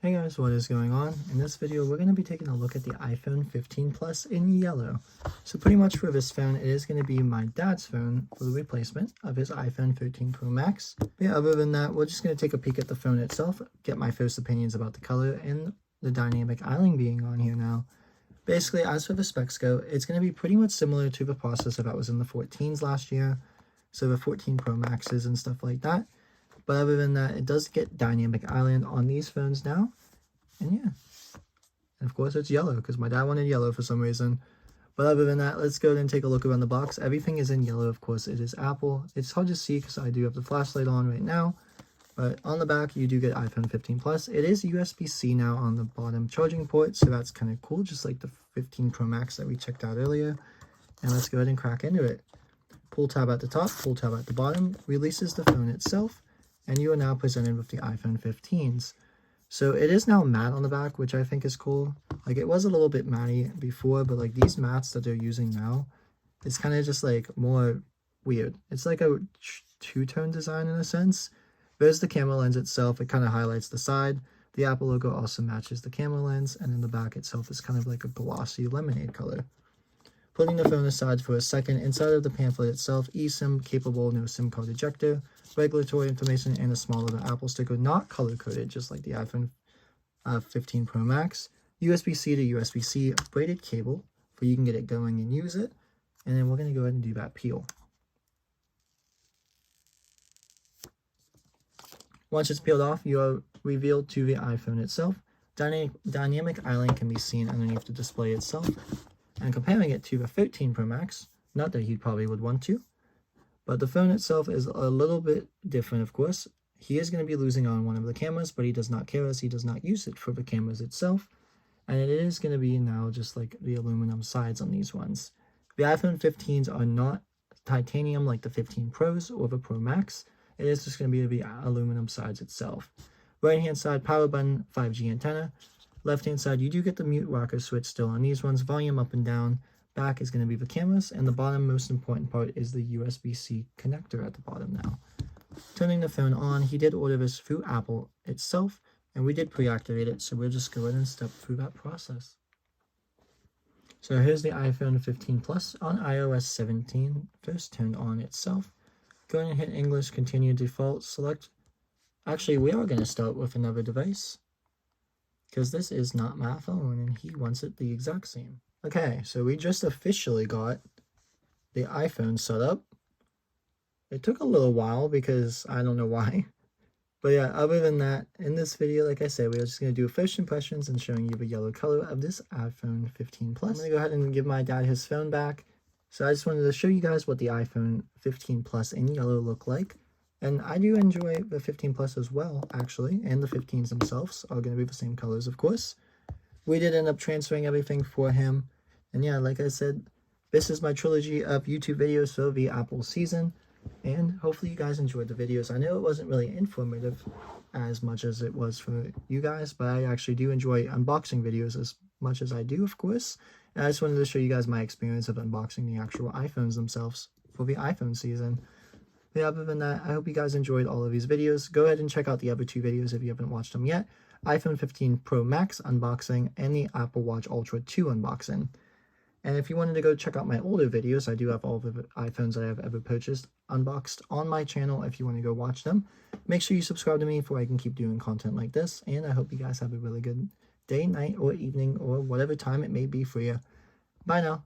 Hey guys, what is going on? In this video, we're going to be taking a look at the iPhone 15 Plus in yellow. So pretty much for this phone, it is going to be my dad's phone for the replacement of his iPhone 13 Pro Max. But yeah, other than that, we're just going to take a peek at the phone itself, get my first opinions about the color and the dynamic island being on here now. Basically, as for the specs go, it's going to be pretty much similar to the processor that was in the 14s last year. So the 14 Pro Maxes and stuff like that. But other than that, it does get dynamic island on these phones now. And yeah. And of course it's yellow because my dad wanted yellow for some reason. But other than that, let's go ahead and take a look around the box. Everything is in yellow, of course. It is Apple. It's hard to see because I do have the flashlight on right now. But on the back, you do get iPhone 15 Plus. It is USB-C now on the bottom charging port. So that's kind of cool, just like the 15 Pro Max that we checked out earlier. And let's go ahead and crack into it. Pull tab at the top, pull tab at the bottom, releases the phone itself. And you are now presented with the iPhone 15s. So it is now matte on the back, which I think is cool. Like it was a little bit matty before, but like these mattes that they're using now, it's kind of just like more weird. It's like a two-tone design in a sense. There's the camera lens itself. It kind of highlights the side. The Apple logo also matches the camera lens. And then the back itself is kind of like a glossy lemonade color. Putting the phone aside for a second, inside of the pamphlet itself, eSIM capable, no SIM card ejector, regulatory information, and a small little Apple sticker, not color-coded, just like the iPhone 15 Pro Max. USB-C to USB-C braided cable, where you can get it going and use it. And then we're going to go ahead and do that peel. Once it's peeled off, you are revealed to the iPhone itself. Dynamic island can be seen underneath the display itself. And comparing it to the 13 Pro Max, not that he probably would want to, but the phone itself is a little bit different, of course. He is going to be losing on one of the cameras, but he does not care as he does not use it for the cameras itself. And it is going to be now just like the aluminum sides on these ones. The iPhone 15s are not titanium like the 15 Pros or the Pro Max. It is just going to be the aluminum sides itself. Right hand side, power button, 5G antenna. Left hand side, you do get the mute rocker switch still on these ones, volume up and down. Back is going to be the cameras, and the bottom most important part is the USB-C connector at the bottom now. Turning the phone on, he did order this through Apple itself, and we did pre-activate it, so we'll just go ahead and step through that process. So here's the iPhone 15 Plus on iOS 17, first turned on itself. Go ahead and hit English, continue default, select. Actually, we are going to start with another device, because this is not my phone, and he wants it the exact same. Okay, so we just officially got the iPhone set up. It took a little while because I don't know why. But yeah, other than that, in this video, like I said, we're just going to do first impressions and showing you the yellow color of this iPhone 15 Plus. I'm going to go ahead and give my dad his phone back. So I just wanted to show you guys what the iPhone 15 Plus in yellow look like. And I do enjoy the 15 Plus as well, actually, and the 15s themselves are going to be the same colors, of course. We did end up transferring everything for him. And yeah, like I said, this is my trilogy of YouTube videos for the Apple season. And hopefully you guys enjoyed the videos. I know it wasn't really informative as much as it was for you guys, but I actually do enjoy unboxing videos as much as I do, of course. And I just wanted to show you guys my experience of unboxing the actual iPhones themselves for the iPhone season. But other than that, I hope you guys enjoyed all of these videos. Go ahead and check out the other two videos if you haven't watched them yet. iPhone 15 Pro Max unboxing and the Apple Watch Ultra 2 unboxing. And if you wanted to go check out my older videos, I do have all the iPhones that I have ever purchased unboxed on my channel if you want to go watch them. Make sure you subscribe to me so I can keep doing content like this. And I hope you guys have a really good day, night, or evening, or whatever time it may be for you. Bye now.